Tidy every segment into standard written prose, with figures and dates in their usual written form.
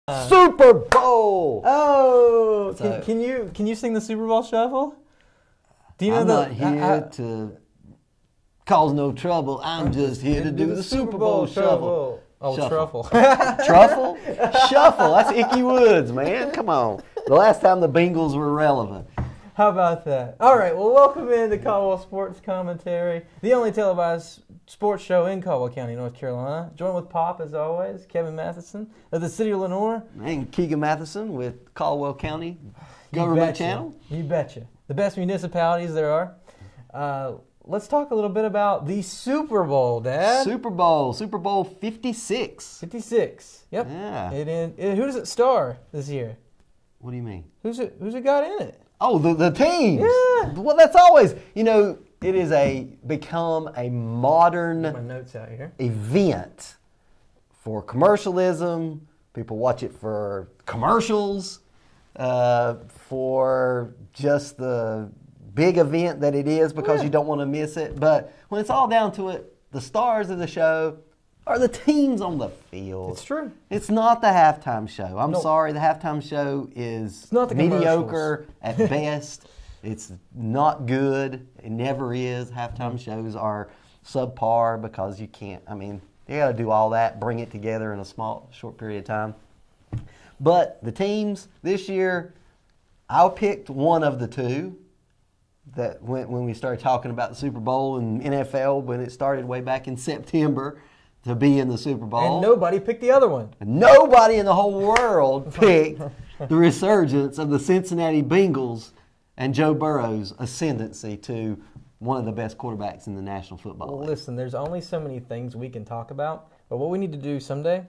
Super Bowl. Oh, So- can you sing the Super Bowl shuffle? Do you know I'm the? not here to cause no trouble. I'm just here to do the Super Bowl shuffle. Oh, Shuffle. truffle. Truffle? Shuffle. That's Icky Woods, man. Come on. The last time the Bengals were relevant. How about that? All right. Well, welcome into Caldwell Sports Commentary, the only televised sports show in Caldwell County, North Carolina. Joined with Pop, as always, Kevin Matheson of the City of Lenore. And Keegan Matheson with Caldwell County Government Channel. You betcha. The best municipalities there are. Let's talk a little bit about the Super Bowl, Dad. Super Bowl 56. 56. Yep. Yeah. Who does it star this year? What do you mean? Who's it got in it? Oh, the teams. Yeah. Well, that's always, it is become a modern My notes out here. event for commercialism. People watch it for commercials, for just the big event that it is because you don't want to miss it. But when it's all down to it, the stars of the show are the teams on the field. It's true. It's not the halftime show. I'm Nope. sorry, the halftime show is not the mediocre at best. It's not good. It never is. Halftime shows are subpar because you can't. You got to do all that, bring it together in a short period of time. But the teams this year, I picked one of the two that when we started talking about the Super Bowl and NFL when it started way back in September to be in the Super Bowl. And nobody picked the other one. Nobody in the whole world picked the resurgence of the Cincinnati Bengals and Joe Burrow's ascendancy to one of the best quarterbacks in the National Football Well, League. listen, there's only so many things we can talk about, but what we need to do someday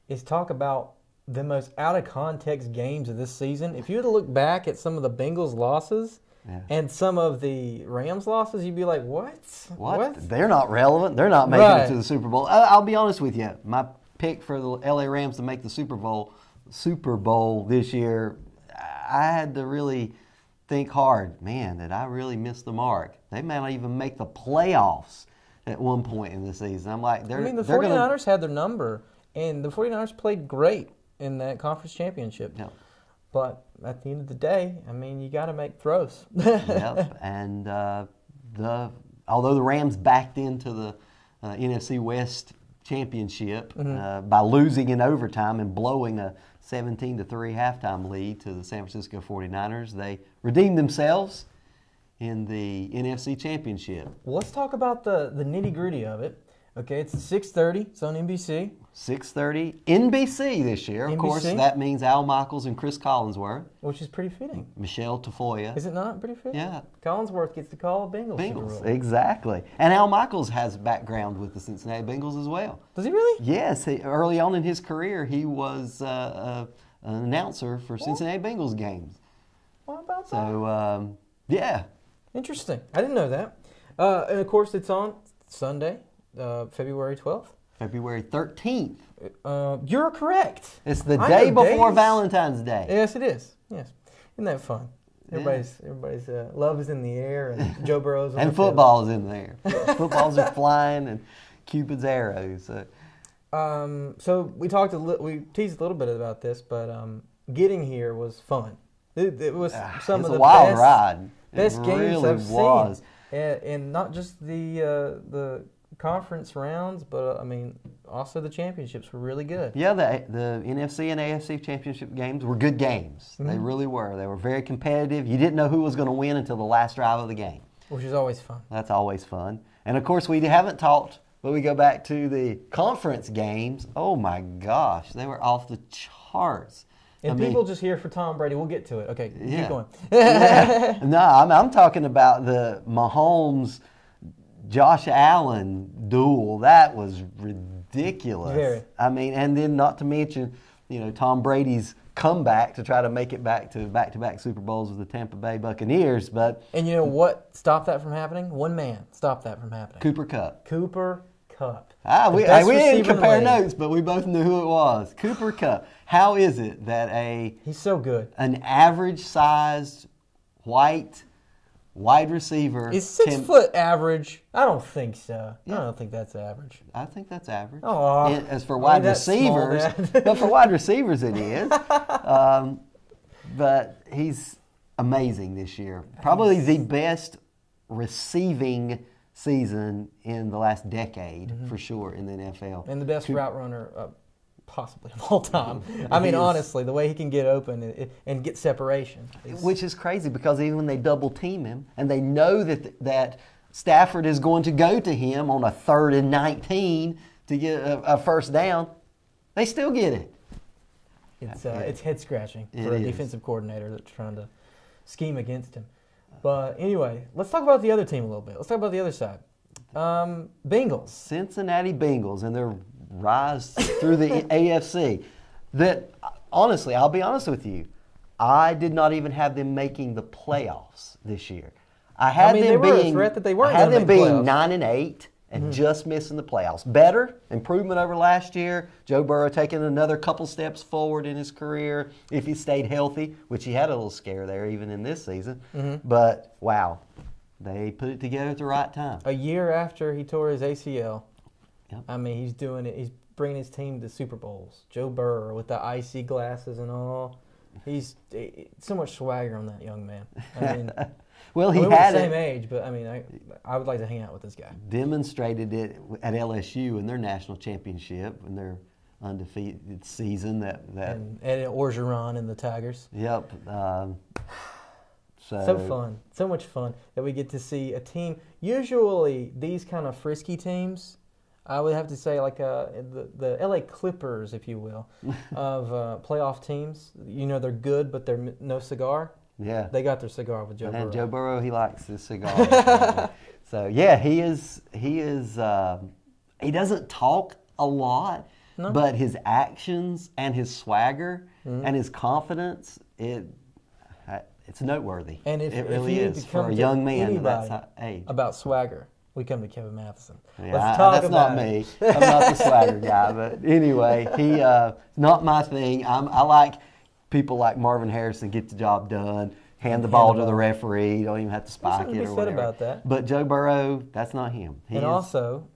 is talk about the most out-of-context games of this season. If you were to look back at some of the Bengals' losses and some of the Rams' losses, you'd be like, what? They're not relevant. They're not making Right. it to the Super Bowl. I'll be honest with you. My pick for the LA Rams to make the Super Bowl this year, I had to really think hard. Man, did I really miss the mark? They may not even make the playoffs at one point in the season. I'm like, the 49ers had their number, and the 49ers played great in that conference championship. Yep. But at the end of the day, you got to make throws. Yep. And although the Rams backed into the NFC West championship by losing in overtime and blowing a 17-3 halftime lead to the San Francisco 49ers, they redeemed themselves in the NFC championship. Well, let's talk about the nitty-gritty of it. Okay, it's 6:30. It's on NBC. 6:30 NBC this year. Of course, NBC. that means Al Michaels and Chris Collinsworth. Which is pretty fitting. Michelle Tafoya. Is it not pretty fitting? Yeah. Collinsworth gets to call a Bengals Super Bowl. Exactly. And Al Michaels has background with the Cincinnati Bengals as well. Does he really? Yes. Early on in his career, he was an announcer for Cincinnati Bengals games. What about that? So, yeah. Interesting. I didn't know that. And, of course, it's on Sunday, February 12th. February 13th. You're correct. It's the I day know before days. Valentine's Day. Yes, it is. Yes. Isn't that fun? Everybody's love is in the air, and Joe Burrow's on And the field. football's in there. Footballs are flying and Cupid's arrows. So we teased a little bit about this, but getting here was fun. It was some It's of a the wild ride. best It games really I've was. seen, and not just the conference rounds, but also the championships were really good. Yeah, the NFC and AFC championship games were good games. Mm-hmm. They really were. They were very competitive. You didn't know who was going to win until the last drive of the game. Which is always fun. That's always fun. And, of course, we haven't talked, but we go back to the conference games. Oh, my gosh. They were off the charts. And people just here for Tom Brady. We'll get to it. Okay, keep going. No, I'm talking about the Mahomes Josh Allen duel. That was ridiculous. Very. And then not to mention, Tom Brady's comeback to try to make it back to back-to-back Super Bowls with the Tampa Bay Buccaneers. But And you know what stopped that from happening? One man stopped that from happening. Cooper Kupp. Cooper Kupp. We best didn't receiver in the compare league. notes, but we both knew who it was. Cooper Kupp. How is it that He's so good. an average-sized white wide receiver. Is 6 foot average? I don't think so. Yeah. I don't think that's average. I think that's average. Oh, as for wide receivers, but for wide receivers it is. But he's amazing this year. Probably the best receiving season in the last decade, for sure, in the NFL. And the best route runner possibly of all time. I mean, honestly, the way he can get open and get separation. Which is crazy because even when they double team him and they know that Stafford is going to go to him on a 3rd and 19 to get a first down, they still get it. It's head scratching for a defensive coordinator that's trying to scheme against him. But anyway, let's talk about the other team a little bit. Let's talk about the other side. Bengals. Cincinnati Bengals and their rise through the AFC. That, honestly, I'll be honest with you, I did not even have them making the playoffs this year. I had them they were being a threat that they weren't. I had them being playoffs. 9-8 and just missing the playoffs. Better improvement over last year. Joe Burrow taking another couple steps forward in his career if he stayed healthy, which he had a little scare there even in this season. But wow, they put it together at the right time. A year after he tore his ACL. Yep. I mean, he's doing it. He's bringing his team to Super Bowls. Joe Burrow with the icy glasses and all. He's so much swagger on that young man. I mean, well, he we're had the same age, but I mean, I would like to hang out with this guy. Demonstrated it at LSU in their national championship in their undefeated season. And Ed Orgeron and the Tigers. Yep. So fun, so much fun that we get to see a team. Usually, these kind of frisky teams, I would have to say like the LA Clippers, if you will, of playoff teams. You know, they're good, but they're no cigar. Yeah. They got their cigar with Joe Burrow. And Joe Burrow, he likes his cigar. So yeah, he doesn't talk a lot, but his actions and his swagger and his confidence, it's noteworthy. And if it really you is for a young man at that age. About swagger, we come to Kevin Matheson. Yeah, Let's talk that's about not me. I'm not the swagger guy, but anyway, he not my thing. I like people like Marvin Harrison get the job done, hand the ball to the referee. You don't even have to spike it or whatever. About that. But Joe Burrow, that's not him. Also,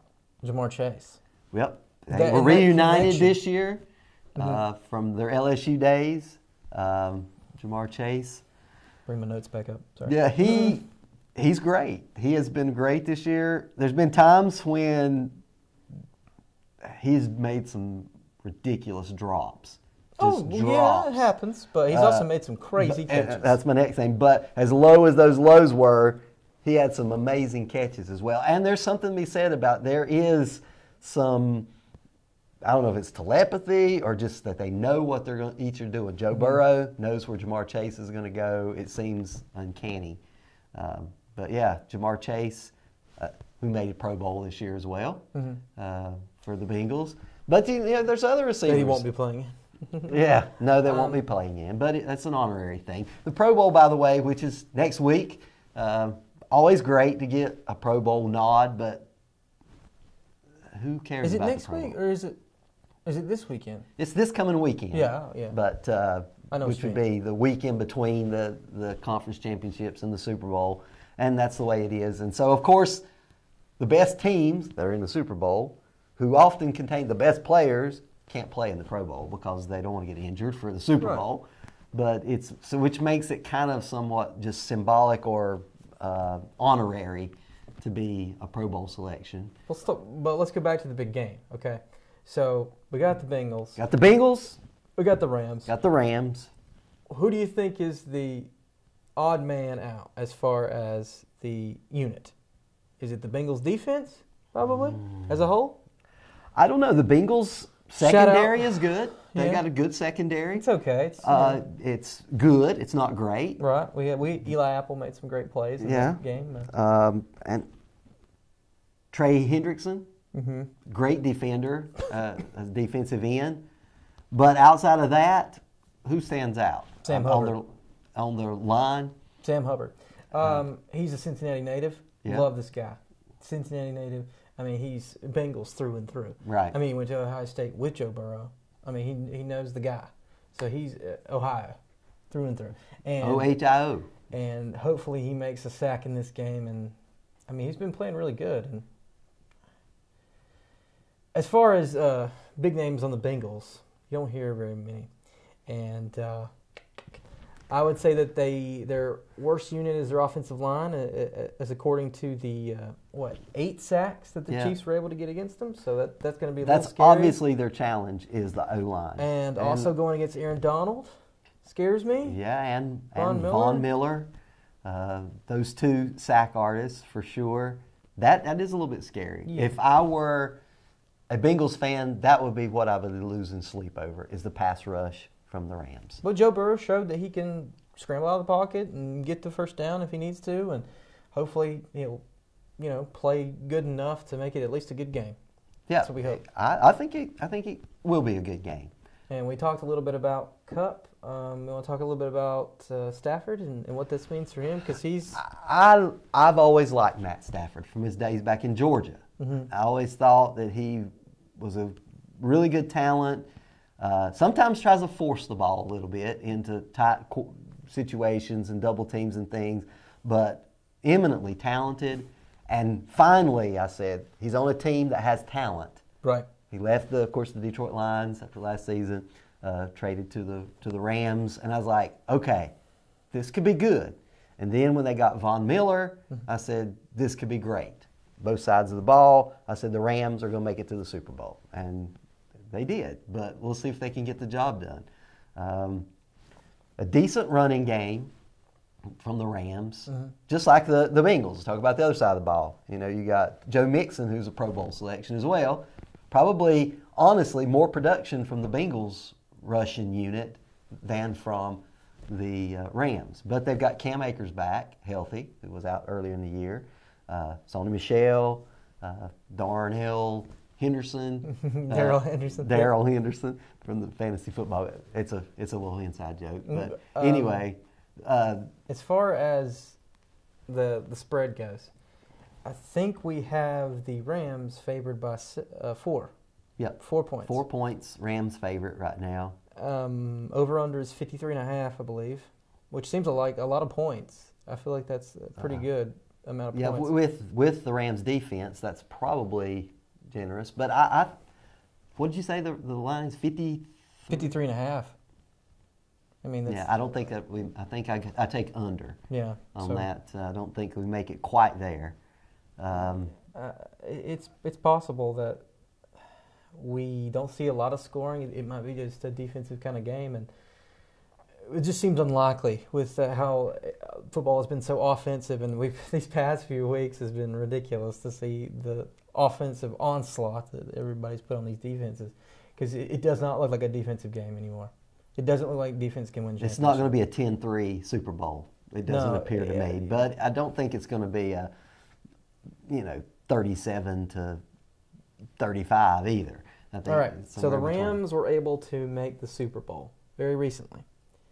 Jamar Chase. Yep. They were reunited this year from their LSU days. Jamar Chase. Bring my notes back up. Sorry. Yeah, he's great. He has been great this year. There's been times when he's made some ridiculous drops. Drops. Yeah, it happens. But he's also made some crazy catches. That's my next thing. But as low as those lows were, he had some amazing catches as well. And there's something to be said about there is some, I don't know if it's telepathy or just that they know what they're each are doing. Joe Burrow knows where Jamar Chase is going to go. It seems uncanny. But yeah, Jamar Chase, who made a Pro Bowl this year as well for the Bengals. But there's other receivers. That he won't be playing. Yeah, no, they won't be playing in, but that's an honorary thing. The Pro Bowl, by the way, which is next week, always great to get a Pro Bowl nod, but who cares? Is it about next the Pro week Bowl? or is it this weekend? It's this coming weekend. Yeah. But I know which would be the weekend between the conference championships and the Super Bowl, and that's the way it is. And so, of course, the best teams that are in the Super Bowl, who often contain the best players, can't play in the Pro Bowl because they don't want to get injured for the Super Bowl. But which makes it kind of somewhat just symbolic or honorary to be a Pro Bowl selection. But let's go back to the big game, okay? So we got the Bengals. Got the Bengals. We got the Rams. Got the Rams. Who do you think is the odd man out as far as the unit? Is it the Bengals defense, probably, as a whole? I don't know. The Bengals secondary is good. They got a good secondary. It's okay. It's good. It's not great. Right. Eli Apple made some great plays in that game. And Trey Hendrickson, great defender, a defensive end. But outside of that, who stands out? Sam Hubbard. On their line? Sam Hubbard. He's a Cincinnati native. Yeah. Love this guy. Cincinnati native. I mean, he's Bengals through and through. Right. I mean, he went to Ohio State with Joe Burrow. I mean, he knows the guy. So he's Ohio through and through. And OHIO. and hopefully he makes a sack in this game. And I mean, he's been playing really good. And as far as big names on the Bengals, you don't hear very many. And I would say that their worst unit is their offensive line, as according to the 8 sacks that the Chiefs were able to get against them. So that's going to be a little scary. That's obviously their challenge is the O-line. And also going against Aaron Donald scares me. Yeah, and Von Miller. Those 2 sack artists for sure. That is a little bit scary. Yeah. If I were a Bengals fan, that would be what I would be losing sleep over, is the pass rush from the Rams. But Joe Burrow showed that he can scramble out of the pocket and get the first down if he needs to, and hopefully he'll, play good enough to make it at least a good game. Yeah, that's what we hope. I think it will be a good game. And we talked a little bit about Kupp. We want to talk a little bit about Stafford and what this means for him, because he's. I've always liked Matt Stafford from his days back in Georgia. Mm-hmm. I always thought that he was a really good talent. Sometimes tries to force the ball a little bit into tight situations and double teams and things, but eminently talented. And finally, I said, he's on a team that has talent. Right. He left, of course, the Detroit Lions after last season, traded to the Rams, and I was like, okay, this could be good. And then when they got Von Miller, I said, this could be great. Both sides of the ball, I said the Rams are going to make it to the Super Bowl. And they did, but we'll see if they can get the job done. A decent running game from the Rams, just like the Bengals. Talk about the other side of the ball. You got Joe Mixon, who's a Pro Bowl selection as well. Probably, honestly, more production from the Bengals rushing unit than from the Rams. But they've got Cam Akers back, healthy, who was out earlier in the year. Sony Michel, Darnell Henderson. Darrell Henderson from the fantasy football. It's a little inside joke. But anyway. As far as the spread goes, I think we have the Rams favored by 4. Yep. 4 points. 4 points, Rams favorite right now. Over-under is 53.5, I believe, which seems like a lot of points. I feel like that's a pretty good amount of points. Yeah, with the Rams defense, that's probably generous. But what did you say the line is? 53.5. I mean, that's, I don't think that I think I take under. Yeah. On that, I don't think we make it quite there. It's possible that we don't see a lot of scoring. It might be just a defensive kind of game, and it just seems unlikely with how football has been so offensive, and these past few weeks has been ridiculous to see the offensive onslaught that everybody's put on these defenses, because it does not look like a defensive game anymore. It doesn't look like defense can win championships. It's not going to be a 10-3 Super Bowl. It doesn't appear to me. But I don't think it's going to be a 37-35 either. I think. All right. So the Rams were able to make the Super Bowl very recently.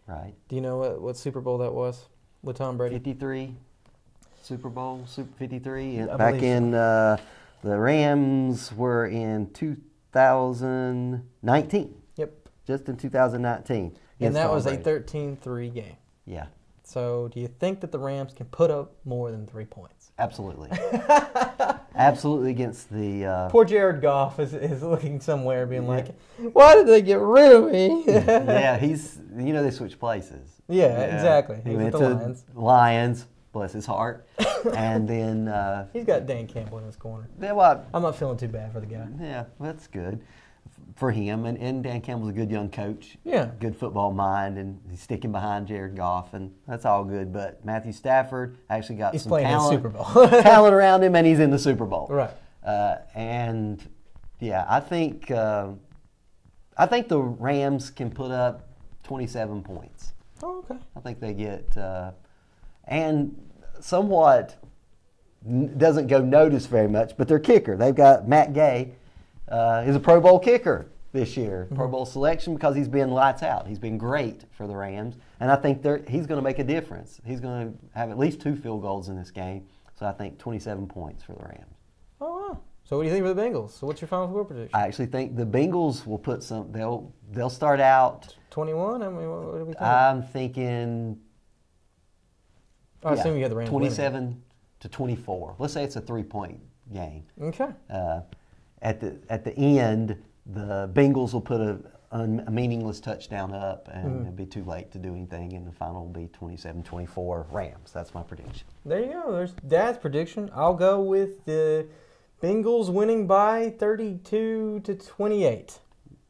Right. Do you know what Super Bowl that was with Tom Brady? 53 Super Bowl, 53. Back in the Rams were in 2019. Yep. Just in 2019. And that was a 13-3 game. Yeah. So do you think that the Rams can put up more than 3 points? Absolutely. Absolutely against the... Poor Jared Goff is looking somewhere being like, why did they get rid of me? Yeah, he's... they switched places. Yeah, exactly. He went to Lions, bless his heart. And then... he's got Dan Campbell in his corner. Yeah, well, I'm not feeling too bad for the guy. Yeah, that's good for him. And Dan Campbell's a good young coach. Yeah. Good football mind, and he's sticking behind Jared Goff, and that's all good. But Matthew Stafford actually got some talent, Super Bowl. talent around him, and he's in the Super Bowl. Right. And yeah, I think the Rams can put up 27 points. Oh, okay. I think they get and somewhat doesn't go noticed very much, but their kicker, they've got Matt Gay. Is a Pro Bowl kicker this year, Pro Bowl selection, because he's been lights out. He's been great for the Rams, and I think he's going to make a difference. He's going to have at least 2 field goals in this game, so I think 27 points for the Rams. Oh, wow. So what do you think for the Bengals? So what's your final score prediction? I actually think the Bengals will put some. They'll start out 21. I mean, what do we think? I'm thinking I assume you had the Rams 27-24. Let's say it's a 3-point game. Okay. At the end, the Bengals will put a meaningless touchdown up, and it'll be too late to do anything, and the final will be 27-24 Rams. That's my prediction. There you go. There's Dad's prediction. I'll go with the Bengals winning by 32-28.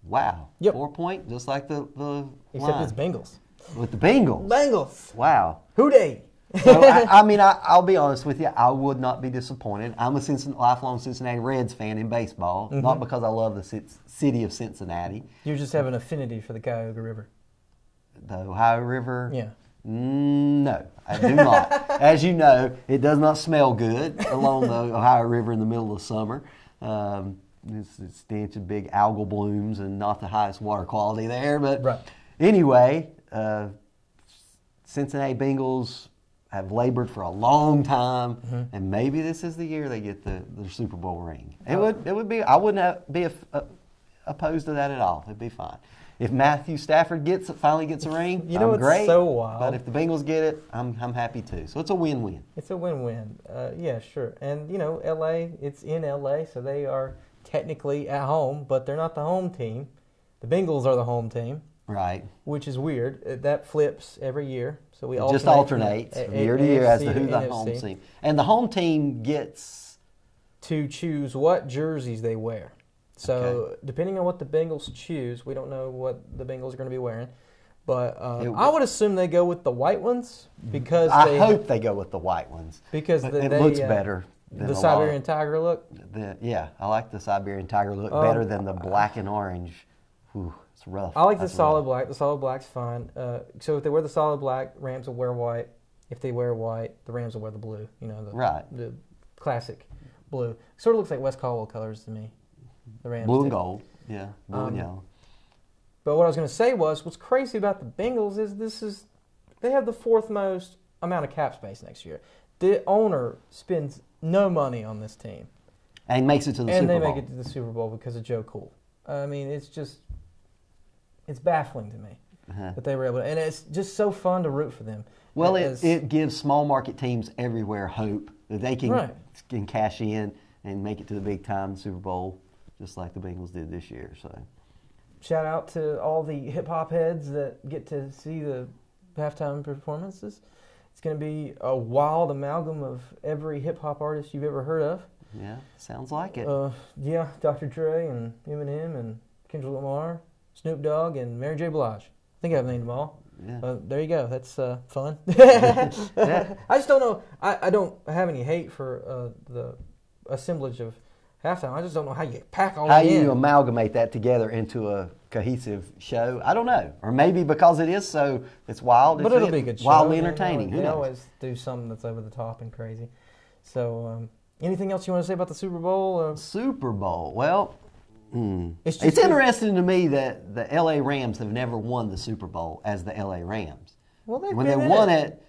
Wow. Yep. 4-point, just like the Except line. it's Bengals. With the Bengals. Bengals. Wow. Who dey? So, I'll be honest with you. I would not be disappointed. I'm a lifelong Cincinnati Reds fan in baseball, not because I love the city of Cincinnati. You just have an affinity for the Cuyahoga River. The Ohio River? Yeah. No, I do not. As you know, it does not smell good along the Ohio River in the middle of summer. It's a stench of big algal blooms and not the highest water quality there. But anyway, Cincinnati Bengals have labored for a long time, and maybe this is the year they get the Super Bowl ring. It would be. I wouldn't be opposed to that at all. It'd be fine. If Matthew Stafford finally gets a ring, I'm great. It's so wild. But if the Bengals get it, I'm happy too. So it's a win-win. It's a win-win. Yeah, sure. And LA, it's in LA, so they are technically at home, but they're not the home team. The Bengals are the home team. Right. Which is weird. That flips every year. So we just alternates from year to year as to who the home team. And the home team gets to choose what jerseys they wear. So depending on what the Bengals choose, we don't know what the Bengals are going to be wearing. But I would assume they go with the white ones because I hope they go with the white ones because it looks better. The Siberian Tiger look. I like the Siberian Tiger look better than the black and orange. Whew, it's rough. I like the solid black. The solid black's fine. So if they wear the solid black, Rams will wear white. If they wear white, the Rams will wear the blue. The classic blue. Sort of looks like West Caldwell colors to me. The Rams blue and gold. Yeah, blue and yellow. But what I was going to say was, what's crazy about the Bengals is they have the fourth most amount of cap space next year. The owner spends no money on this team. And makes it to the Super Bowl. And they make it to the Super Bowl because of Joe Cool. I mean, it's baffling to me that they were able to. And it's just so fun to root for them. Well, it gives small market teams everywhere hope that they can cash in and make it to the big time Super Bowl, just like the Bengals did this year. So, shout out to all the hip hop heads that get to see the halftime performances. It's going to be a wild amalgam of every hip hop artist you've ever heard of. Yeah, sounds like it. Yeah, Dr. Dre and Eminem and Kendrick Lamar, Snoop Dogg and Mary J. Blige. I think I've named them all. Yeah. There you go. That's fun. I just don't know. I don't have any hate for the assemblage of halftime. I just don't know how you pack all that in. How you amalgamate that together into a cohesive show. I don't know. Or maybe because it is so, it's wild. But it'll be a good show. Wildly entertaining. They always do something that's over the top and crazy. So, anything else you want to say about the Super Bowl? Super Bowl. Well, it's interesting to me that the L.A. Rams have never won the Super Bowl as the L.A. Rams. Well, when they won it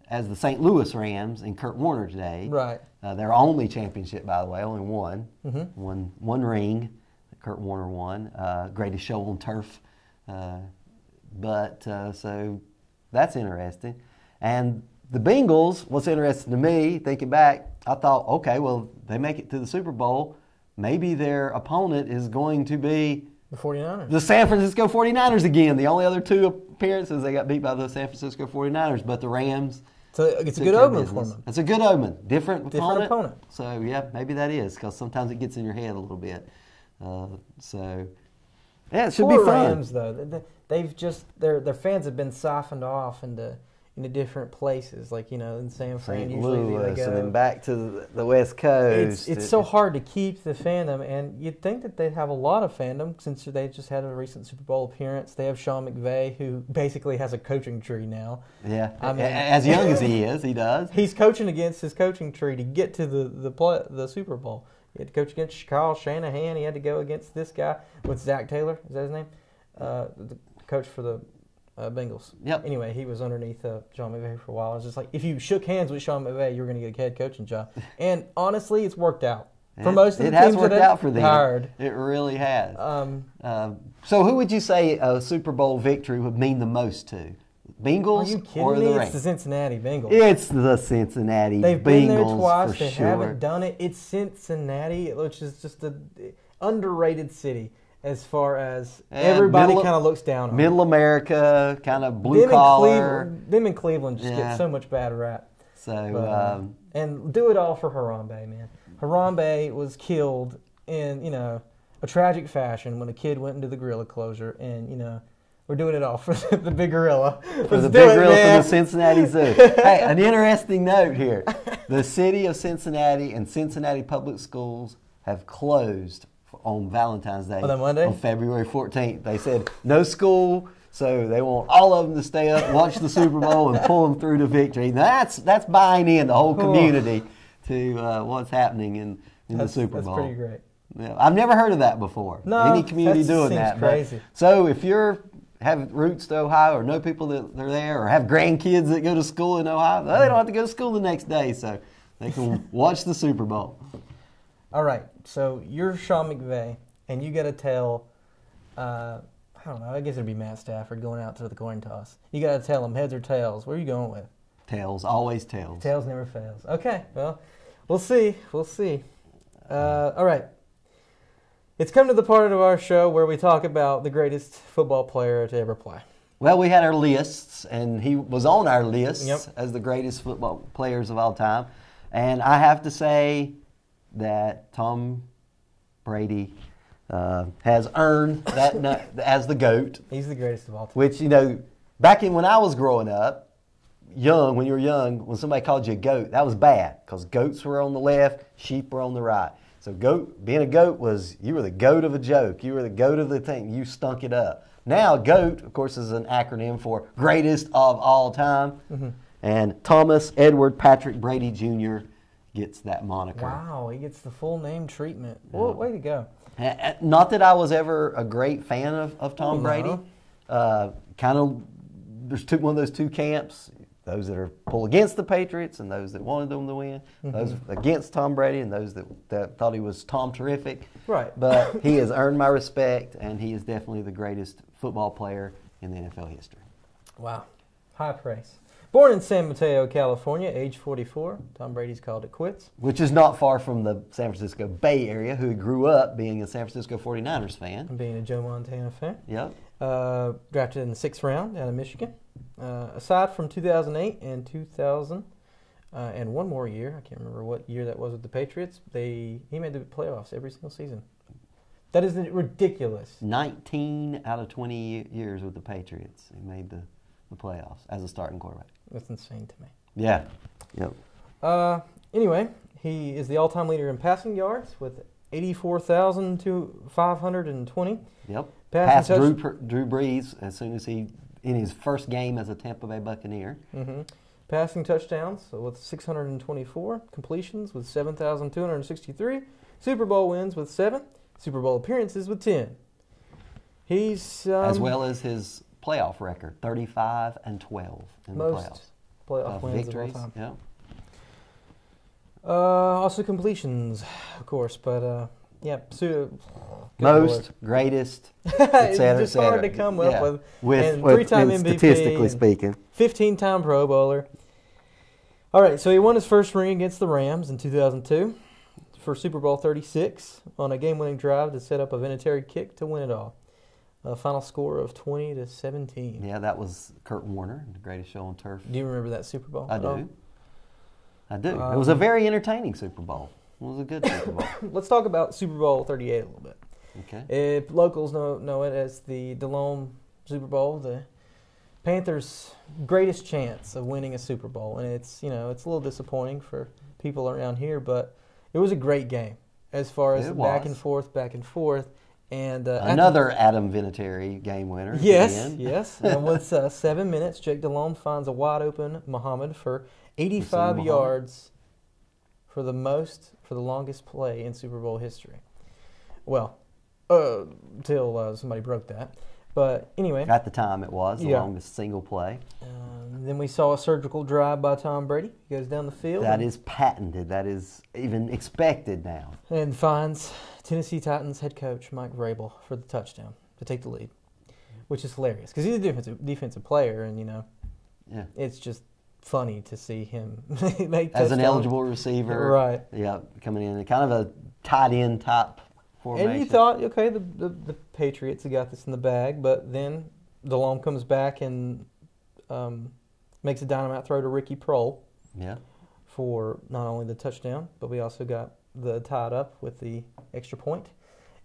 as the St. Louis Rams and Kurt Warner today. Right. Their only championship, by the way, only one. One ring that Kurt Warner won. Greatest show on turf. So that's interesting. And the Bengals, what's interesting to me, thinking back, I thought, okay, well, they make it to the Super Bowl. Maybe their opponent is going to be the 49ers. The San Francisco 49ers again. The only other two appearances, they got beat by the San Francisco 49ers. But the Rams... So it's a good omen for them. It's a good omen. Different opponent. So, yeah, maybe that is, because sometimes it gets in your head a little bit. It should be fun. Rams, though, they've just their fans have been softened off into different places, like in San Fran. Usually they go, and then back to the West Coast. It's so hard to keep the fandom, and you'd think that they'd have a lot of fandom since they just had a recent Super Bowl appearance. They have Sean McVay, who basically has a coaching tree now. Yeah, I mean, as young as he is, he does. He's coaching against his coaching tree to get to the Super Bowl. He had to coach against Kyle Shanahan. He had to go against this guy. What's Zach Taylor? Is that his name? The coach for the Bengals. Yep. Anyway, he was underneath Sean McVay for a while. It's just like, if you shook hands with Sean McVay, you were going to get a head coaching job. And honestly, it's worked out. For most of the teams has worked out for them. Hired. It really has. So who would you say a Super Bowl victory would mean the most to? Bengals Are you kidding or me? the It's Rams? the Cincinnati Bengals. It's the Cincinnati They've Bengals been there twice. for They sure. haven't done it. It's Cincinnati, which is just an underrated city as far as everybody kind of looks down on. Middle America, kind of blue collar. Them in Cleveland just Yeah. get so much bad rap. So, But, and do it all for Harambe, man. Harambe was killed in, a tragic fashion when a kid went into the gorilla closure, and, we're doing it all for the big gorilla. for the big gorilla from the Cincinnati Zoo. Hey, an interesting note here. The city of Cincinnati and Cincinnati Public Schools have closed on Valentine's Day. On that Monday? On February 14th. They said no school, so they want all of them to stay up, watch the Super Bowl, and pull them through to victory. Now, that's buying in the whole community to what's happening in the Super Bowl. That's pretty great. Yeah, I've never heard of that before. No, any community doing seems that. crazy. So if you're have roots to Ohio or know people that are there or have grandkids that go to school in Ohio, well, they don't have to go to school the next day, so they can watch the Super Bowl. All right, so you're Sean McVay, and you got to tell, I don't know, I guess it'd be Matt Stafford going out to the coin toss. You got to tell him heads or tails. Where are you going with? Tails, always tails. Tails never fails. Okay, well, we'll see. All right. It's come to the part of our show where we talk about the greatest football player to ever play. Well, we had our lists, and he was on our lists Yep. as the greatest football players of all time. And I have to say that Tom Brady has earned that as the GOAT. He's the greatest of all time. Which, back when I was growing up, when you were young, when somebody called you a goat, that was bad because goats were on the left, sheep were on the right. So being a goat you were the goat of a joke. You were the goat of the thing. You stunk it up. Now, GOAT, of course, is an acronym for greatest of all time. Mm-hmm. And Thomas Edward Patrick Brady Jr. gets that moniker. Wow, he gets the full name treatment. Well, way to go. Not that I was ever a great fan of Tom Brady. There's one of those two camps, those that are pull against the Patriots and those that wanted them to win, those against Tom Brady and those that thought he was Tom terrific. Right. But he has earned my respect, and he is definitely the greatest football player in the NFL history. Wow. High praise. Born in San Mateo, California, age 44, Tom Brady's called it quits. Which is not far from the San Francisco Bay Area, who he grew up being a San Francisco 49ers fan. And being a Joe Montana fan. Yep. Drafted in the 6th round out of Michigan. Aside from 2008 and 2000, and one more year, I can't remember what year that was with the Patriots, he made the playoffs every single season. That is ridiculous. 19 out of 20 years with the Patriots, he made the playoffs as a starting quarterback. That's insane to me. Yeah. Yep. Anyway, he is the all-time leader in passing yards with 84,520. Yep. Passed Drew Brees as soon as in his first game as a Tampa Bay Buccaneer. Mm-hmm. Passing touchdowns with 624. Completions with 7,263. Super Bowl wins with 7. Super Bowl appearances with 10. He's as well as his playoff record, 35-12 in the playoffs. Playoff wins victories. of all time. Yeah. Also completions, of course, but yeah. Most, greatest, etc. It's just hard to come up with. And with 3-time MVP, statistically speaking. 15-time Pro Bowler. All right, so he won his first ring against the Rams in 2002 for Super Bowl 36 on a game-winning drive to set up a Vinatieri kick to win it all. A final score of 20-17. Yeah, that was Kurt Warner, the greatest show on turf. Do you remember that Super Bowl? I do. It was a very entertaining Super Bowl. It was a good Super Bowl. Let's talk about Super Bowl 38 a little bit. Okay. If locals know it as the DeLome Super Bowl, the Panthers' greatest chance of winning a Super Bowl, and it's a little disappointing for people around here, but it was a great game as far as back and forth. And another Adam Vinatieri game winner. Yes. And with 7 minutes, Jake Delhomme finds a wide open Muhammad for 85 yards for the longest play in Super Bowl history. Well, till somebody broke that. But anyway, at the time it was the longest single play. Then we saw a surgical drive by Tom Brady. He goes down the field. That is patented. That is even expected now. And finds Tennessee Titans head coach Mike Vrabel for the touchdown to take the lead. which is hilarious because he's a defensive player, and it's just funny to see him make as an touchdowns. eligible receiver, right? Yeah, coming in kind of a tight end type formation. And you thought, okay, the Patriots have got this in the bag, but then DeLome comes back and makes a dynamite throw to Ricky Prohl. Yeah. For not only the touchdown, but we also got the tied up with the extra point.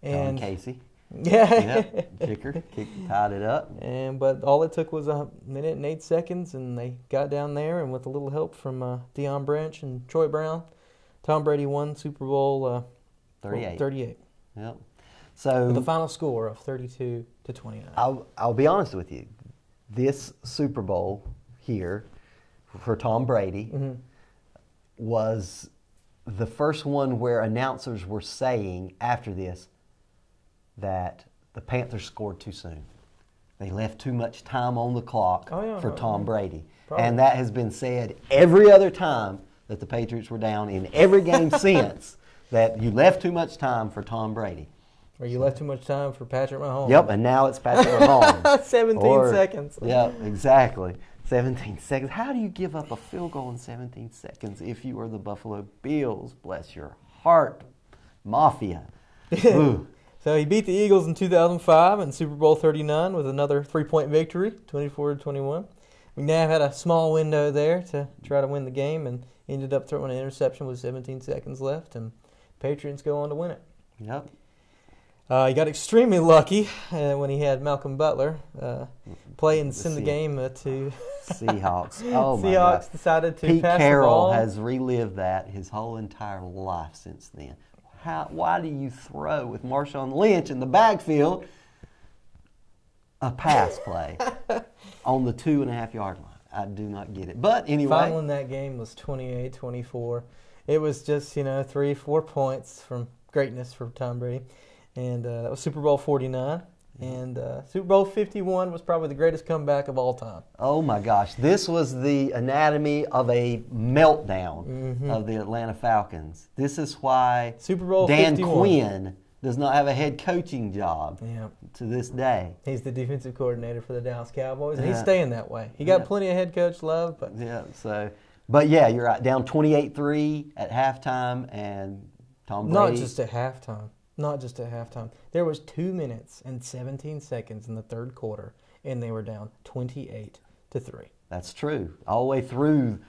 And Casey. Yeah. Kicker tied it up. But all it took was a minute and 8 seconds, and they got down there, and with a little help from Deion Branch and Troy Brown, Tom Brady won Super Bowl 38. Yep. So with the final score of 32-29. I'll be honest with you. This Super Bowl here for Tom Brady was the first one where announcers were saying after this that the Panthers scored too soon. They left too much time on the clock for Tom Brady. Probably. And that has been said every other time that the Patriots were down in every game since, that you left too much time for Tom Brady. Or you left too much time for Patrick Mahomes. Yep, and now it's Patrick Mahomes. 17 seconds. Yep, exactly. 17 seconds. How do you give up a field goal in 17 seconds if you are the Buffalo Bills? Bless your heart, Mafia. So he beat the Eagles in 2005 in Super Bowl 39 with another 3-point victory, 24-21. McNabb had a small window there to try to win the game and ended up throwing an interception with 17 seconds left, and Patriots go on to win it. Yep. He got extremely lucky when he had Malcolm Butler play and send the game to Seahawks. Oh my Seahawks gosh. decided to Pete pass Carroll the ball. has relived that his whole entire life since then. Why do you throw with Marshawn Lynch in the backfield a pass play on the 2.5-yard line? I do not get it. But anyway. Final in that game was 28-24. It was just, 3-4 points from greatness for Tom Brady. And that was Super Bowl 49. And Super Bowl 51 was probably the greatest comeback of all time. Oh, my gosh. This was the anatomy of a meltdown of the Atlanta Falcons. This is why Super Bowl Dan 51. Quinn does not have a head coaching job to this day. He's the defensive coordinator for the Dallas Cowboys, and he's staying that way. He got plenty of head coach love. But yeah, you're right. Down 28-3 at halftime, and Tom Brady. Not just at halftime. There was 2 minutes and 17 seconds in the third quarter, and they were down 28-3. That's true. All the way through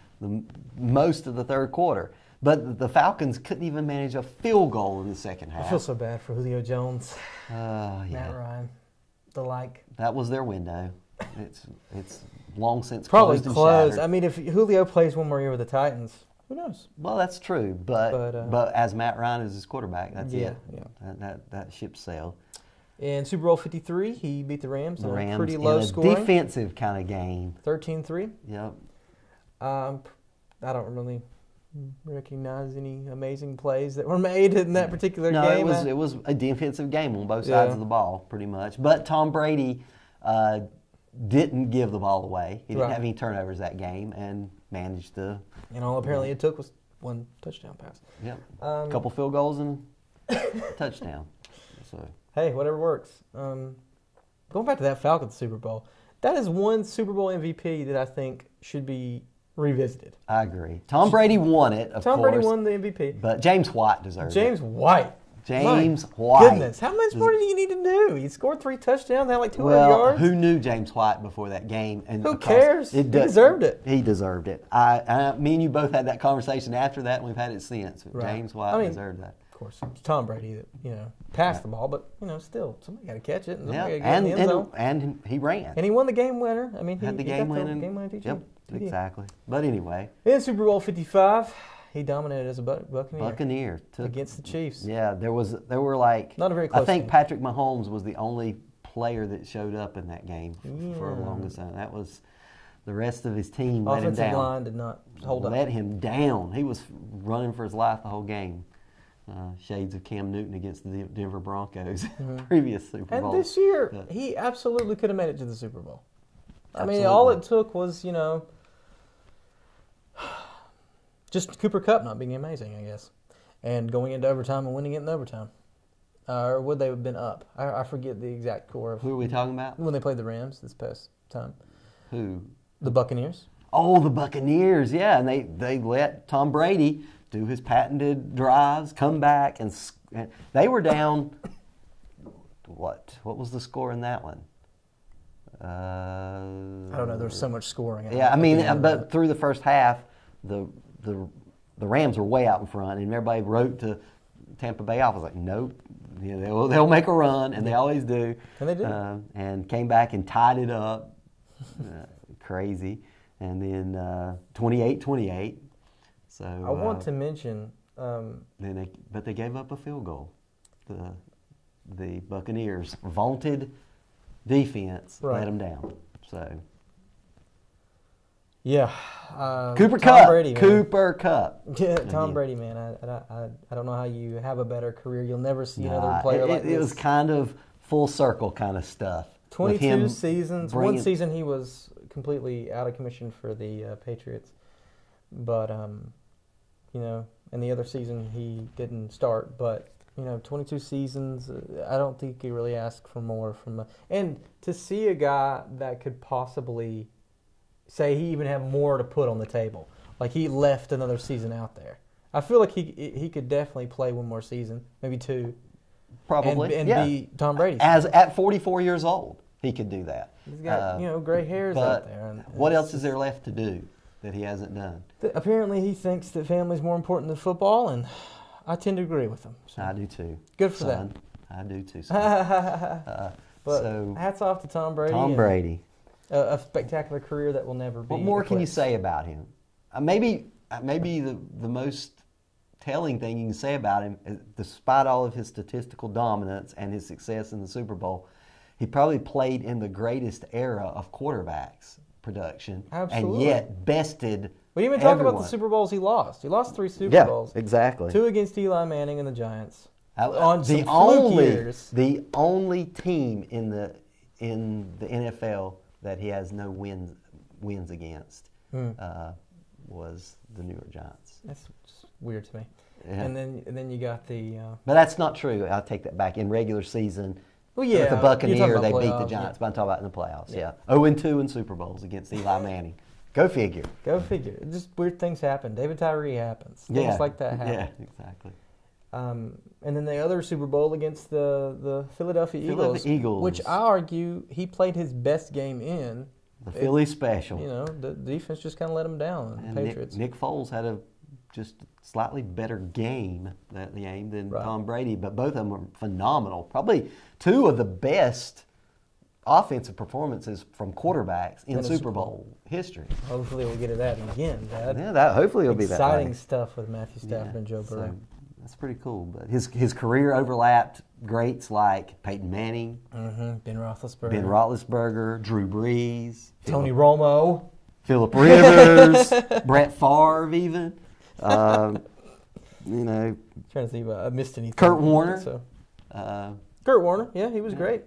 most of the third quarter. But the Falcons couldn't even manage a field goal in the second half. I feel so bad for Julio Jones, Matt Ryan, the like. That was their window. It's long since probably closed. Closed. I mean, if Julio plays one more year with the Titans, who knows? Well, that's true, but as Matt Ryan is his quarterback, that's it. Yeah. That ship sailed. In Super Bowl 53, he beat the Rams in a pretty low in a scoring. defensive kind of game. 13-3. Yep. I don't really recognize any amazing plays that were made in that particular game. No, it was a defensive game on both sides of the ball, pretty much. But Tom Brady didn't give the ball away. He didn't have any turnovers that game and managed to. And all apparently it took was one touchdown pass. Yep. A couple field goals and a touchdown. So. Hey, whatever works. Going back to that Falcons Super Bowl, that is one Super Bowl MVP that I think should be revisited. I agree. Tom Brady won it, of course. Tom Brady won the MVP. But James White deserved it. James White. James White. Goodness, how much more do you need to do? He scored 3 touchdowns, they had like 200 yards. Who knew James White before that game? And who cares? He deserved it. He deserved it. Me and you both had that conversation after that, and we've had it since. Right. James White deserved that. Of course, it's Tom Brady that passed the ball, but still somebody got to catch it, and somebody got to get in the end zone. And he ran. And he won the game winner. I mean, he had the game winning. Yep, exactly. But anyway, in Super Bowl 55. He dominated as a Buccaneer against the Chiefs. Yeah, there were like not a very close I think game. Patrick Mahomes was the only player that showed up in that game for the longest time. That was the rest of his team let him down. Offensive line did not hold up. Let him down. He was running for his life the whole game. Shades of Cam Newton against the Denver Broncos previous Super Bowl. And this year, he absolutely could have made it to the Super Bowl. Absolutely. I mean, all it took was just Cooper Kupp not being amazing, I guess, and going into overtime and winning it in overtime. Or would they have been up? I forget the exact score. Who are we talking about? When they played the Rams this past time. Who? The Buccaneers. Oh, the Buccaneers, yeah. And they let Tom Brady do his patented drives, come back, and they were down, what? What was the score in that one? I don't know. There was so much scoring. Yeah, I mean, but through the first half, the Rams were way out in front, and everybody wrote to Tampa Bay off. I was like, nope, they'll make a run, and they always do. And they did. And came back and tied it up, crazy, and then 28-28. So I want to mention. But they gave up a field goal. The Buccaneers' vaunted defense let them down. So. Yeah. Cooper Tom Kupp. Brady, man. Cooper Kupp. Yeah, Tom Brady, man. I don't know how you have a better career. You'll never see another player like this. It was kind of full circle kind of stuff. 22 seasons. One season he was completely out of commission for the Patriots. But, and the other season he didn't start. But, 22 seasons, I don't think you really ask for more from and to see a guy that could possibly say he even had more to put on the table. Like he left another season out there. I feel like he could definitely play one more season, maybe two. Probably. And be Tom Brady. At 44 years old, he could do that. He's got, gray hairs out there. And what else is there left to do that he hasn't done? Apparently he thinks that family's more important than football, and I tend to agree with him. So. I do too. Good for son. I do too, son. But hats off to Tom Brady. Tom Brady. A spectacular career that will never be. What more can you say about him? Maybe the most telling thing you can say about him, is, despite all of his statistical dominance and his success in the Super Bowl, he probably played in the greatest era of quarterbacks production. Absolutely. And yet bested We didn't even talk about the Super Bowls he lost. He lost 3 Super Bowls. Yeah, exactly. 2 against Eli Manning and the Giants. The only team in the NFL that he has no wins against was the New York Giants. That's just weird to me. Yeah. And then you got the. But that's not true. I'll take that back. In regular season, well, yeah, with the Buccaneers, they playoffs, beat the Giants. But I'm talking about in the playoffs. Yeah, 0-2 in Super Bowls against Eli Manning. Go figure. Go figure. Just weird things happen. David Tyree happens. Things like that happen. Yeah, exactly. And then the other Super Bowl against the Philadelphia Eagles, which I argue he played his best game in. The Philly special. The defense just kind of let him down. And the Patriots. Nick Foles had a just slightly better game than Tom Brady, but both of them were phenomenal. Probably 2 of the best offensive performances from quarterbacks in Super Bowl history. Hopefully we'll get to that again, Dad. Yeah, hopefully it'll be that way. Exciting stuff with Matthew Stafford and Joe Burrow. So that's pretty cool. But his career overlapped greats like Peyton Manning, Ben Roethlisberger, Drew Brees, Tony Romo, Phillip Rivers, Brett Favre, even. Trying to see if I missed anything. Kurt Warner. Kurt Warner, yeah, he was great.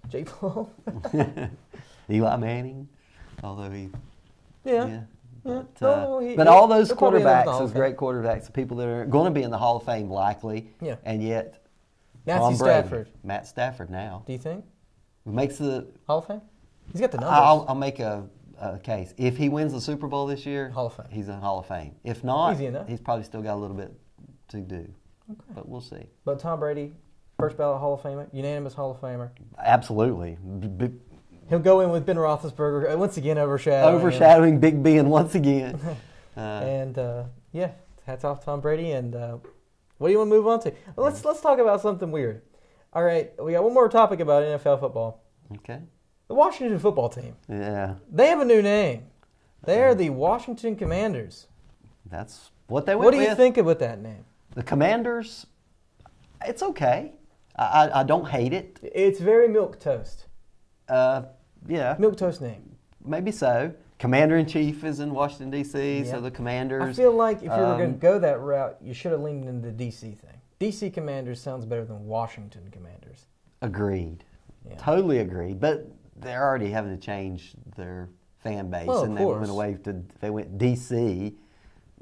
Jay Paul. Eli Manning, although he. Yeah. But all those quarterbacks, those great quarterbacks, the people that are going to be in the Hall of Fame likely, and yet Matthew Stafford. Matt Stafford now. Do you think? Makes the Hall of Fame? He's got the numbers. I'll make a case. If he wins the Super Bowl this year, Hall of Fame. He's in Hall of Fame. If not, easy enough. He's probably still got a little bit to do. Okay. But we'll see. But Tom Brady, first ballot Hall of Famer, unanimous Hall of Famer. Absolutely. He'll go in with Ben Roethlisberger, once again overshadowing Big Ben once again. Hats off Tom Brady. And what do you want to move on to? Well, let's talk about something weird. All right, we got one more topic about NFL football. Okay. The Washington football team. Yeah. They have a new name. They are the Washington Commanders. That's what they went with. What do you with. think about that name? The Commanders, it's okay. I don't hate it. It's very milquetoast. Yeah. Milquetoast name. Maybe so. Commander-in-Chief is in Washington, D.C., so the Commanders. I feel like if you were going to go that route, you should have leaned into the D.C. thing. D.C. Commanders sounds better than Washington Commanders. Agreed. Yeah. Totally agreed. But they're already having to change their fan base, and they went D.C.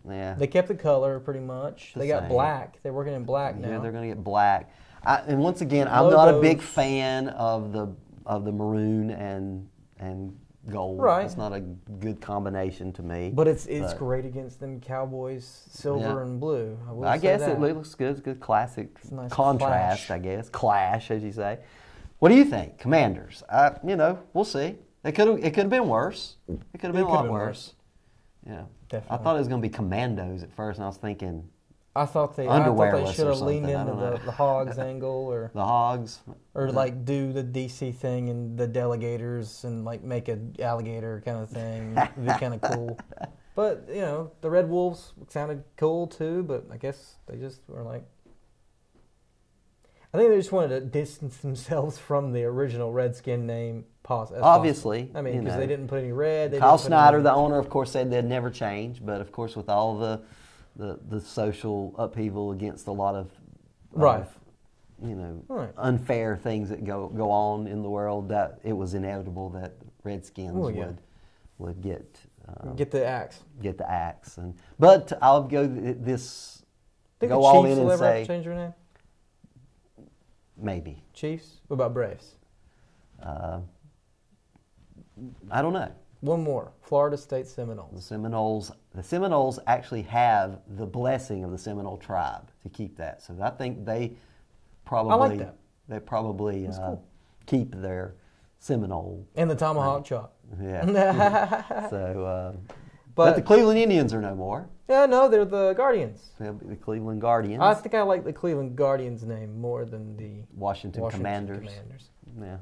Yeah. They kept the color pretty much. They got black. They're working in black now. Yeah, they're going to get black. And once again, I'm not a big Logos. fan of the maroon and gold. Right. It's not a good combination to me. But it's great against them Cowboys silver and blue. I guess it looks good. It's a good classic a nice contrast, clash. I guess. Clash, as you say. What do you think? Commanders. We'll see. It could have been worse. It could have been a lot worse. Yeah. Definitely. I thought it was going to be Commandos at first, and I was thinking I thought they underwearless should or have leaned something. I into don't know. the Hogs angle or the Hogs. like do the DC thing and the delegators and like make an alligator kind of thing. It'd be kind of cool. But, the Red Wolves sounded cool too, but I guess they just were like, I think they just wanted to distance themselves from the original Redskin name. Obviously. I mean, because they didn't put any red. Kyle Snyder, the owner, of course, said they'd never change. But, of course, with all the social upheaval against a lot of right. unfair things that go on in the world, that it was inevitable that Redskins would get the axe. Get the axe. But I'll go all in and ever say have to change their name? Maybe. Chiefs? What about Braves? I don't know. One more. Florida State Seminoles. The Seminoles actually have the blessing of the Seminole tribe to keep that. So I think they probably I like that. They probably cool. keep their Seminole. And the tomahawk chop. Yeah. So, but the Cleveland Indians are no more. Yeah, no, they're the Guardians. They'll be the Cleveland Guardians. I think I like the Cleveland Guardians name more than the Washington Commanders. Yeah.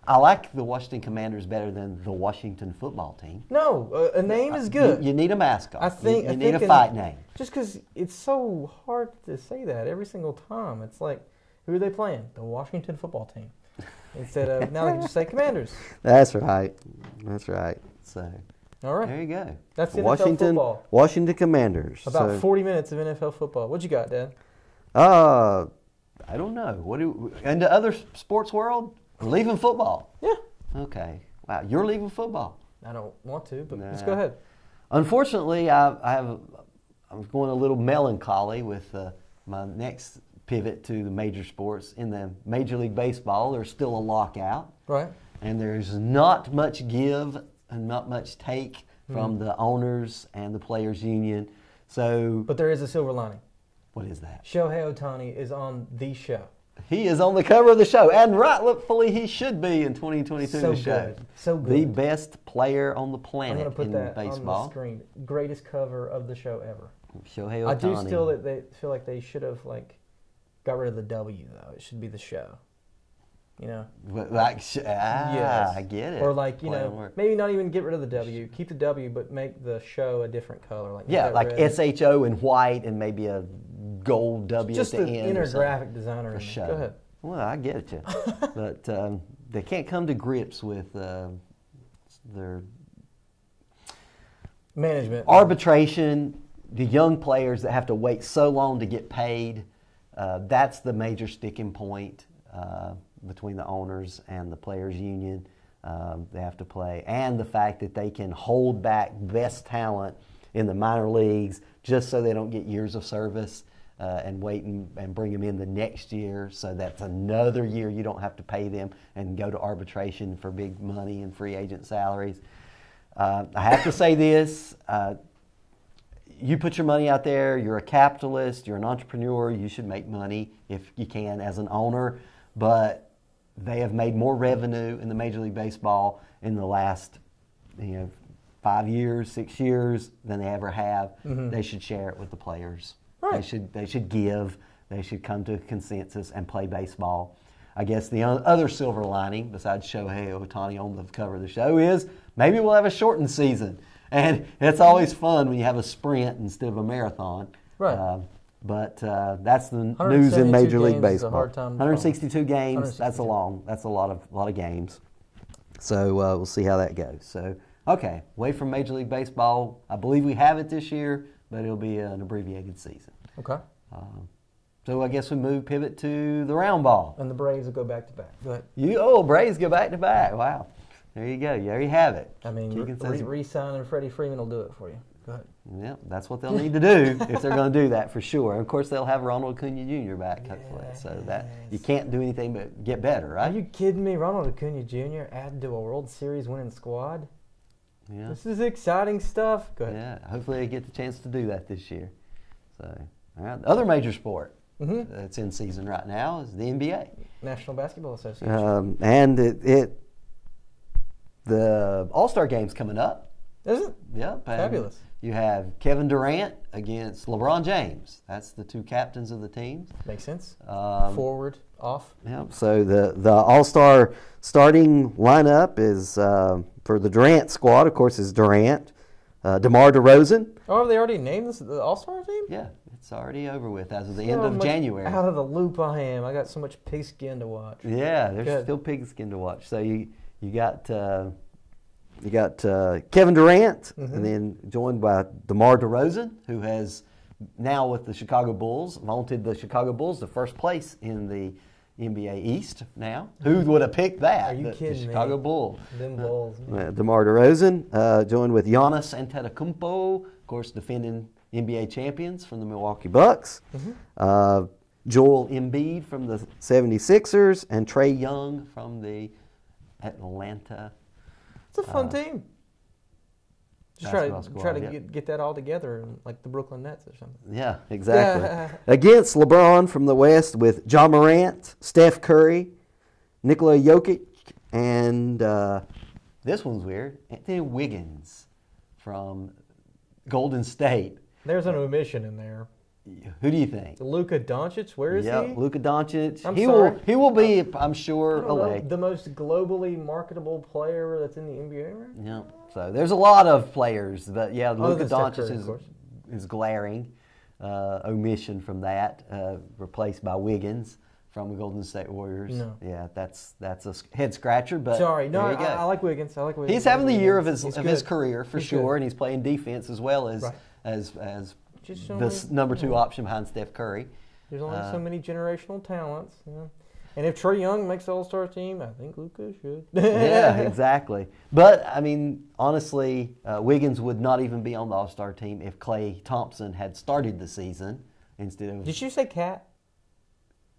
I like the Washington Commanders better than the Washington football team. No, a name is good. You need a mascot. I think you need a fight name. Just because it's so hard to say that every single time. It's like, who are they playing? The Washington football team. Instead of, now they can just say Commanders. That's right. So, all right. There you go. That's the NFL football. Washington Commanders. About 40 minutes of NFL football. What you got, Dad? I don't know. In the other sports world? We're leaving football. Yeah. Okay. Wow, you're leaving football. I don't want to, but let's go ahead. Unfortunately, I'm going a little melancholy with my next pivot to the major sports. In the Major League Baseball, there's still a lockout. Right. And there's not much give and not much take from the owners and the players' union. But there is a silver lining. What is that? Shohei Ohtani is on the show. He is on the cover of the show, and rightfully he should be in 2022. So the show. Good. So good. The best player on the planet I'm going to put in that baseball. on the screen. Greatest cover of the show ever. Shohei Ohtani. I do still feel like they should have got rid of the W though. It should be the show. Yes. I get it. Or maybe not even get rid of the W. Keep the W, but make the show a different color. Like SHO in white and maybe a gold W just at the end. end. Just the inner graphic designer. For show. Go ahead. Well, I get it, but they can't come to grips with their management arbitration. The young players that have to wait so long to get paid. That's the major sticking point. Between the owners and the players' union, they have to play, and the fact that they can hold back best talent in the minor leagues just so they don't get years of service and wait and bring them in the next year. So that's another year you don't have to pay them and go to arbitration for big money and free agent salaries. I have to say this. You put your money out there, you're a capitalist, you're an entrepreneur, you should make money if you can as an owner, but they have made more revenue in the Major League Baseball in the last 5 years, 6 years than they ever have. Mm-hmm. They should share it with the players. Right. They should give. They should come to a consensus and play baseball. I guess the other silver lining, besides Shohei Ohtani on the cover of the show, is maybe we'll have a shortened season. And it's always fun when you have a sprint instead of a marathon. Right. But that's the news in Major League Baseball. 162 games. 162. That's a lot of games. So we'll see how that goes. So okay, away from Major League Baseball. I believe we have it this year, but it'll be an abbreviated season. Okay. So I guess we pivot to the round ball. And the Braves will go back to back. Go ahead. Braves go back to back. Wow. There you go. There you have it. I mean, re-signing Freddie Freeman will do it for you. Go ahead. Yeah, that's what they'll need to do if they're going to do that for sure. And of course, they'll have Ronald Acuna Jr. back, hopefully. So that you can't do anything but get better, right? Are you kidding me? Ronald Acuna Jr. added to a World Series winning squad? Yeah. This is exciting stuff. Go ahead. Yeah, hopefully they get the chance to do that this year. So, all right. The other major sport that's in season right now is the NBA. National Basketball Association. And the All-Star Game's coming up. Is it? Yep. Fabulous. You have Kevin Durant against LeBron James. That's the two captains of the teams. Makes sense. Forward, off. Yep. So the All-Star starting lineup is for the Durant squad, of course, is Durant, DeMar DeRozan. Oh, have they already named this the All-Star team? Yeah, it's already over with as of the end of January. Out of the loop I am. I got so much pigskin to watch. Yeah, there's still pigskin to watch. So you got Kevin Durant, and then joined by DeMar DeRozan, who has now with the Chicago Bulls vaunted the Chicago Bulls to first place in the NBA East now. Who would have picked that? Are you kidding me? The Chicago Bulls. Them Bulls. DeMar DeRozan joined with Giannis Antetokounmpo, of course, defending NBA champions from the Milwaukee Bucks. Joel Embiid from the 76ers, and Trae Young from the Atlanta. It's a fun team. Just try to get that all together, like the Brooklyn Nets or something. Yeah, exactly. Against LeBron from the West with John Morant, Steph Curry, Nikola Jokic, and this one's weird, Anthony Wiggins from Golden State. There's an omission in there. Who do you think? Luka Doncic, where is he? Luka Doncic. He will be, I'm sure, the most globally marketable player that's in the NBA right now? Yeah. So there's a lot of players, but yeah, Luka Doncic Curry, is glaring omission from that, replaced by Wiggins from the Golden State Warriors. No. Yeah, that's a head scratcher, but sorry, no, there you go. I like Wiggins. He's having the year of his career for sure, and he's playing defense as well as the number 2 option behind Steph Curry. There's only so many generational talents. Yeah. And if Trae Young makes the All-Star team, I think Luka should. Yeah, exactly. But, I mean, honestly, Wiggins would not even be on the All-Star team if Klay Thompson had started the season instead of... Did you say Cat?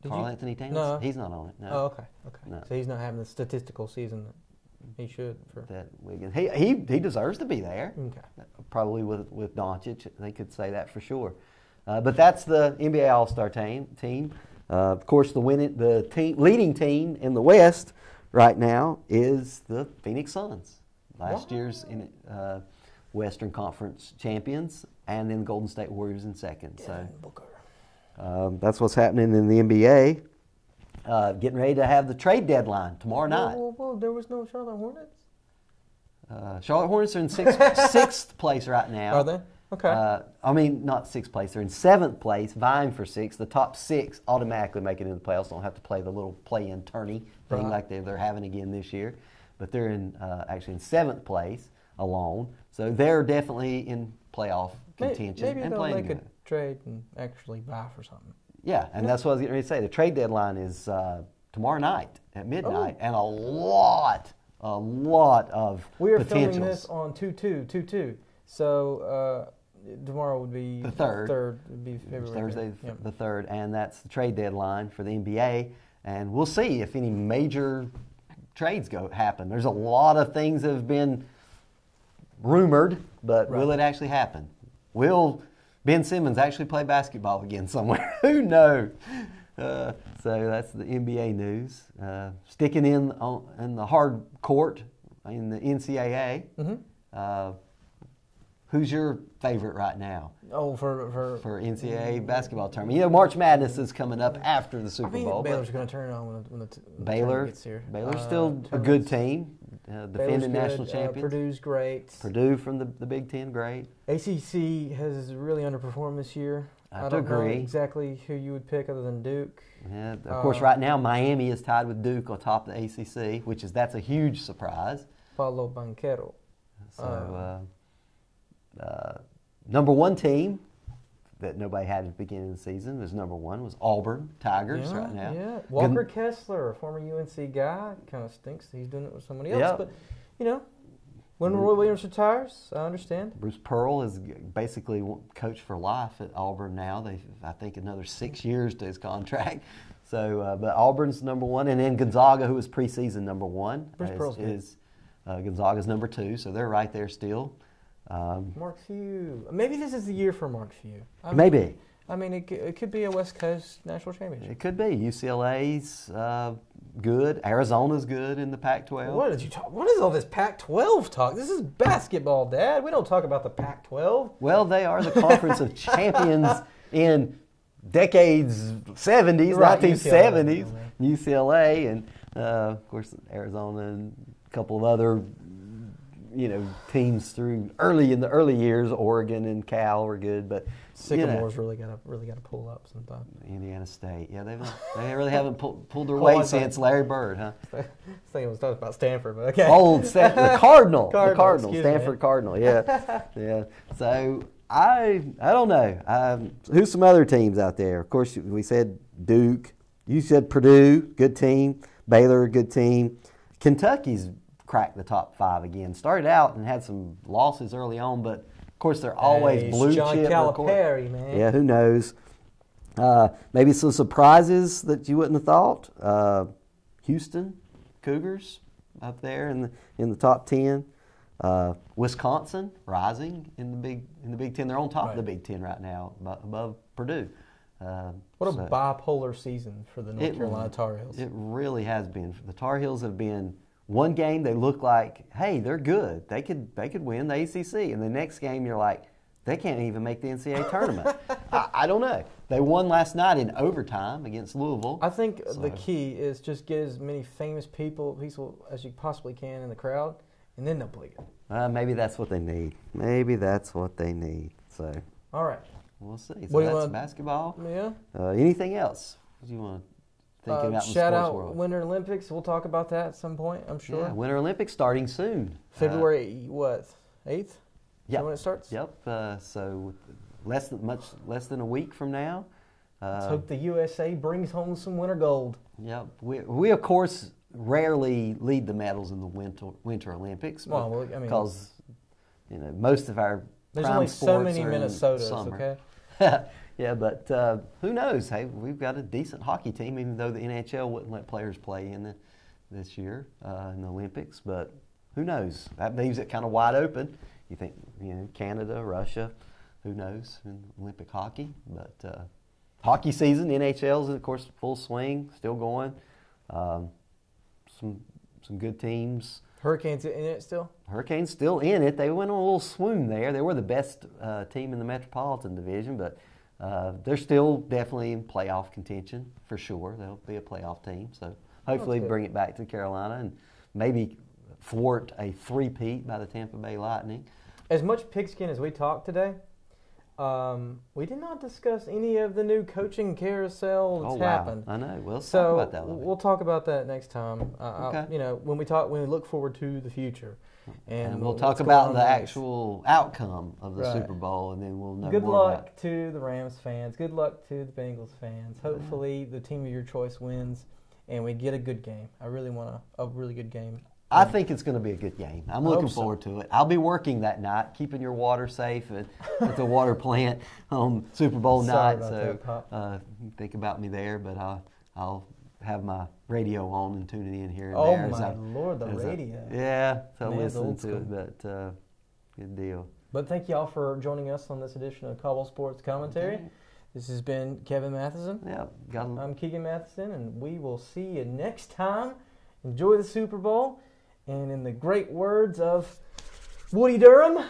Carl Anthony Towns? No. He's not on it. No. Oh, okay. No. So he's not having the statistical season that he should. That Wiggins. He deserves to be there. Okay. Probably with Doncic. They could say that for sure. But that's the NBA All-Star team. Of course, the leading team in the West right now is the Phoenix Suns. Last year's Western Conference champions, and then Golden State Warriors in second. So that's what's happening in the NBA. Getting ready to have the trade deadline tomorrow night. Whoa, there was no Charlotte Hornets? Charlotte Hornets are in sixth place right now. Are they? Okay. I mean, not 6th place. They're in 7th place, vying for 6th. The top 6 automatically make it into the playoffs. Don't have to play the little play-in tourney thing like they're having again this year. But they're actually in 7th place alone. So they're definitely in playoff contention. Maybe and they'll playing make good. a trade and actually buy for something. Yeah, and that's what I was getting ready to say. The trade deadline is tomorrow night at midnight, and a lot of We are potentials. filming this on 2/2/2/2. So tomorrow would be the 3rd. Would be February. Thursday, the 3rd, and that's the trade deadline for the NBA. And we'll see if any major trades happen. There's a lot of things that have been rumored, but will it actually happen? Will Ben Simmons actually play basketball again somewhere? Who knows? So that's the NBA news. Sticking in the hard court in the NCAA. Who's your favorite right now? Oh, for NCAA basketball tournament. You know, March Madness is coming up after the Super Bowl. Baylor's going to turn it on when the Baylor gets here. Baylor's still a good team, defending national champions. Purdue's great. Purdue from the Big Ten, great. ACC has really underperformed this year. I don't know exactly who you would pick other than Duke. Yeah, of course, right now Miami is tied with Duke on top of the ACC, that's a huge surprise. Palo Banchero. So. Number 1 team that nobody had at the beginning of the season was number 1 was Auburn Tigers right now. Yeah, Walker Kessler, a former UNC guy, kind of stinks that he's doing it with somebody else, but you know. When Roy Williams retires, I understand. Bruce Pearl is basically coached for life at Auburn now. I think, another 6 years to his contract. So, but Auburn's number 1, and then Gonzaga, who is preseason number 1, Bruce Pearl's is Gonzaga's number 2. So they're right there still. Mark Few. Maybe this is the year for Mark Few. Maybe. I mean, it could be a West Coast national championship. It could be. UCLA's good. Arizona's good in the Pac-12. What did you talk? What is all this Pac-12 talk? This is basketball, Dad. We don't talk about the Pac-12. Well, they are the conference of champions in decades 70s, Right, 1970s. UCLA and of course Arizona and a couple of other teams through in the early years. Oregon and Cal were good, but Sycamore's really got to pull up sometime. Indiana State, yeah, they really haven't pulled their weight since Larry Bird, huh? I was thinking it was talking about Stanford, but okay. The Cardinal, Stanford me. Cardinal, yeah, yeah. So I don't know. Who's some other teams out there? Of course, we said Duke. You said Purdue, good team. Baylor, good team. Kentucky's cracked the top 5 again. Started out and had some losses early on, but of course they're always blue John chip. Calipari, man. Yeah, who knows? Maybe some surprises that you wouldn't have thought. Houston Cougars up there in the top 10. Wisconsin rising in the Big Ten. They're on top of the Big Ten right now, above Purdue. What a bipolar season for the North Carolina Tar Heels. It really has been. The Tar Heels have been. One game they look like, hey, they're good. They could win the ACC, and the next game you're like, they can't even make the NCAA tournament. I don't know. They won last night in overtime against Louisville. I think the key is just get as many famous people as you possibly can in the crowd, and then they'll play good. Maybe that's what they need. So, all right, we'll see. So that's basketball. Yeah. Anything else? Do you want to? Shout out Winter Olympics. We'll talk about that at some point, I'm sure. Yeah, Winter Olympics starting soon. February 8th? Yeah, when it starts. Yep. So much less than a week from now. Let's hope the USA brings home some winter gold. Yep. We of course rarely lead the medals in the Winter Olympics. Because most of our there's only so many Minnesotas. Summer. Okay. Yeah, but who knows? Hey, we've got a decent hockey team, even though the NHL wouldn't let players play this year in the Olympics. But who knows? That leaves it kind of wide open. You think, Canada, Russia, who knows in Olympic hockey? But hockey season, NHL's of course full swing, still going. Some good teams. Hurricanes in it still? Hurricanes still in it. They went on a little swoon there. They were the best team in the Metropolitan Division, but they're still definitely in playoff contention for sure. They'll be a playoff team. So hopefully bring it back to Carolina and maybe thwart a three-peat by the Tampa Bay Lightning. As much pigskin as we talked today, we did not discuss any of the new coaching carousel that's happened. I know. We'll talk about that later. We'll talk about that next time. Okay. When we look forward to the future. And we'll talk about the actual outcome of the Super Bowl, and then we'll know Good more luck to the Rams fans. Good luck to the Bengals fans. Hopefully the team of your choice wins, and we get a good game. I really want a really good game. I think it's going to be a good game. I'm looking forward to it. I'll be working that night, keeping your water safe at the water plant on Super Bowl night. So think about me there, but I'll have my radio on and tuning in here and there. Oh, my Lord, the radio. So listen to it, but good deal. But thank you all for joining us on this edition of Caldwell Sports Commentary. Okay. This has been Kevin Matheson. Yeah, I'm Keegan Matheson, and we will see you next time. Enjoy the Super Bowl. And in the great words of Woody Durham,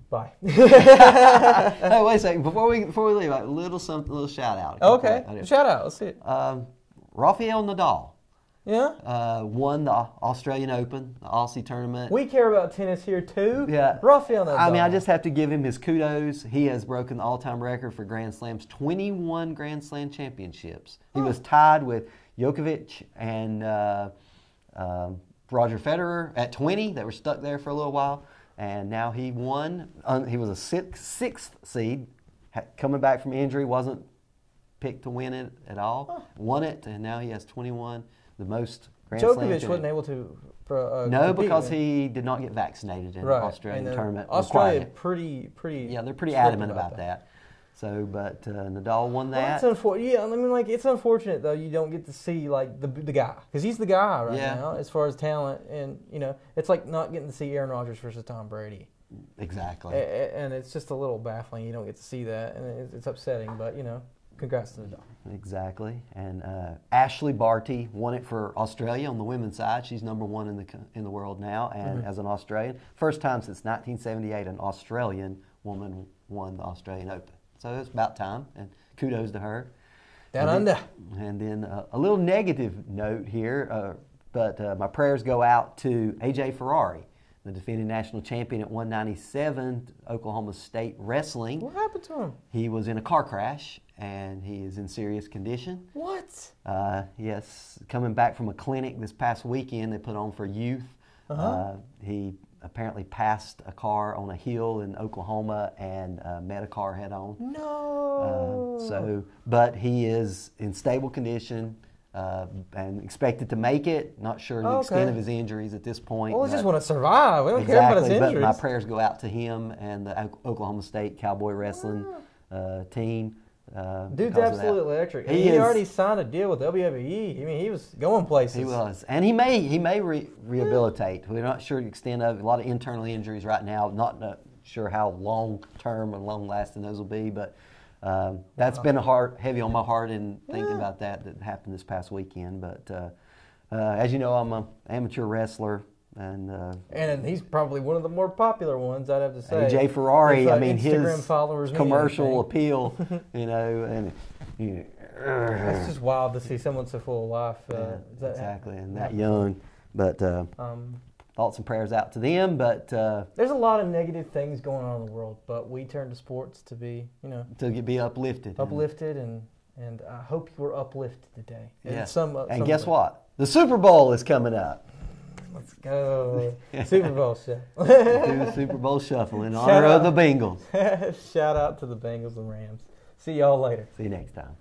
bye. Hey, wait a second. Before we leave, a little shout out. Okay, shout out. Let's see it. Rafael Nadal. Yeah. Won the Australian Open, the Aussie tournament. We care about tennis here too. Yeah. Rafael Nadal. I just have to give him his kudos. He has broken the all-time record for Grand Slams, 21 Grand Slam championships. He was tied with Djokovic and Roger Federer at 20. They were stuck there for a little while, and now he won. He was a sixth seed, coming back from injury, wasn't picked to win it at all. Won it, and now he has 21, the most Grand Slam Djokovic finish. wasn't able to. No, compete, because man. he did not get vaccinated in the Right. Australian And tournament. Australia required pretty. Yeah, they're pretty strict adamant about that. So, but Nadal won that. Well, that's unfortunate. Yeah, I mean, like it's unfortunate though. You don't get to see like the guy because he's the guy right now as far as talent, and it's like not getting to see Aaron Rodgers versus Tom Brady. Exactly. And it's just a little baffling. You don't get to see that, and it's upsetting. But congrats to Nadal. Exactly. And Ashley Barty won it for Australia on the women's side. She's number one in the world now, and as an Australian, first time since 1978 an Australian woman won the Australian Open. So it's about time, and kudos to her. Down under. And then a little negative note here, but my prayers go out to A.J. Ferrari, the defending national champion at 197, Oklahoma State Wrestling. What happened to him? He was in a car crash, and he is in serious condition. What? Yes, coming back from a clinic this past weekend they put on for youth. He apparently passed a car on a hill in Oklahoma and met a car head on. No. But he is in stable condition and expected to make it. Not sure the extent of his injuries at this point. Well, we just want to survive. We don't care about his injuries. But my prayers go out to him and the Oklahoma State Cowboy Wrestling team. Dude's absolutely electric. He already signed a deal with WWE. I mean, he was going places. He was, and he may rehabilitate. We're not sure the extent of it. A lot of internal injuries right now. Not sure how long term and long lasting those will be, but that's been heavy on my heart in thinking about that happened this past weekend. But as you know, I'm an amateur wrestler. And he's probably one of the more popular ones, I'd have to say. A.J. Ferrari, I mean, Instagram his followers commercial appeal, and it's just wild to see someone so full of life. Exactly, and that young. But thoughts and prayers out to them. But there's a lot of negative things going on in the world, but we turn to sports to be, to be uplifted. And I hope you were uplifted today. Yeah. And guess what? The Super Bowl is coming up. Let's go. Super Bowl shuffle. Do the Super Bowl shuffle in honor of the Bengals. Shout out to the Bengals and Rams. See y'all later. See you next time.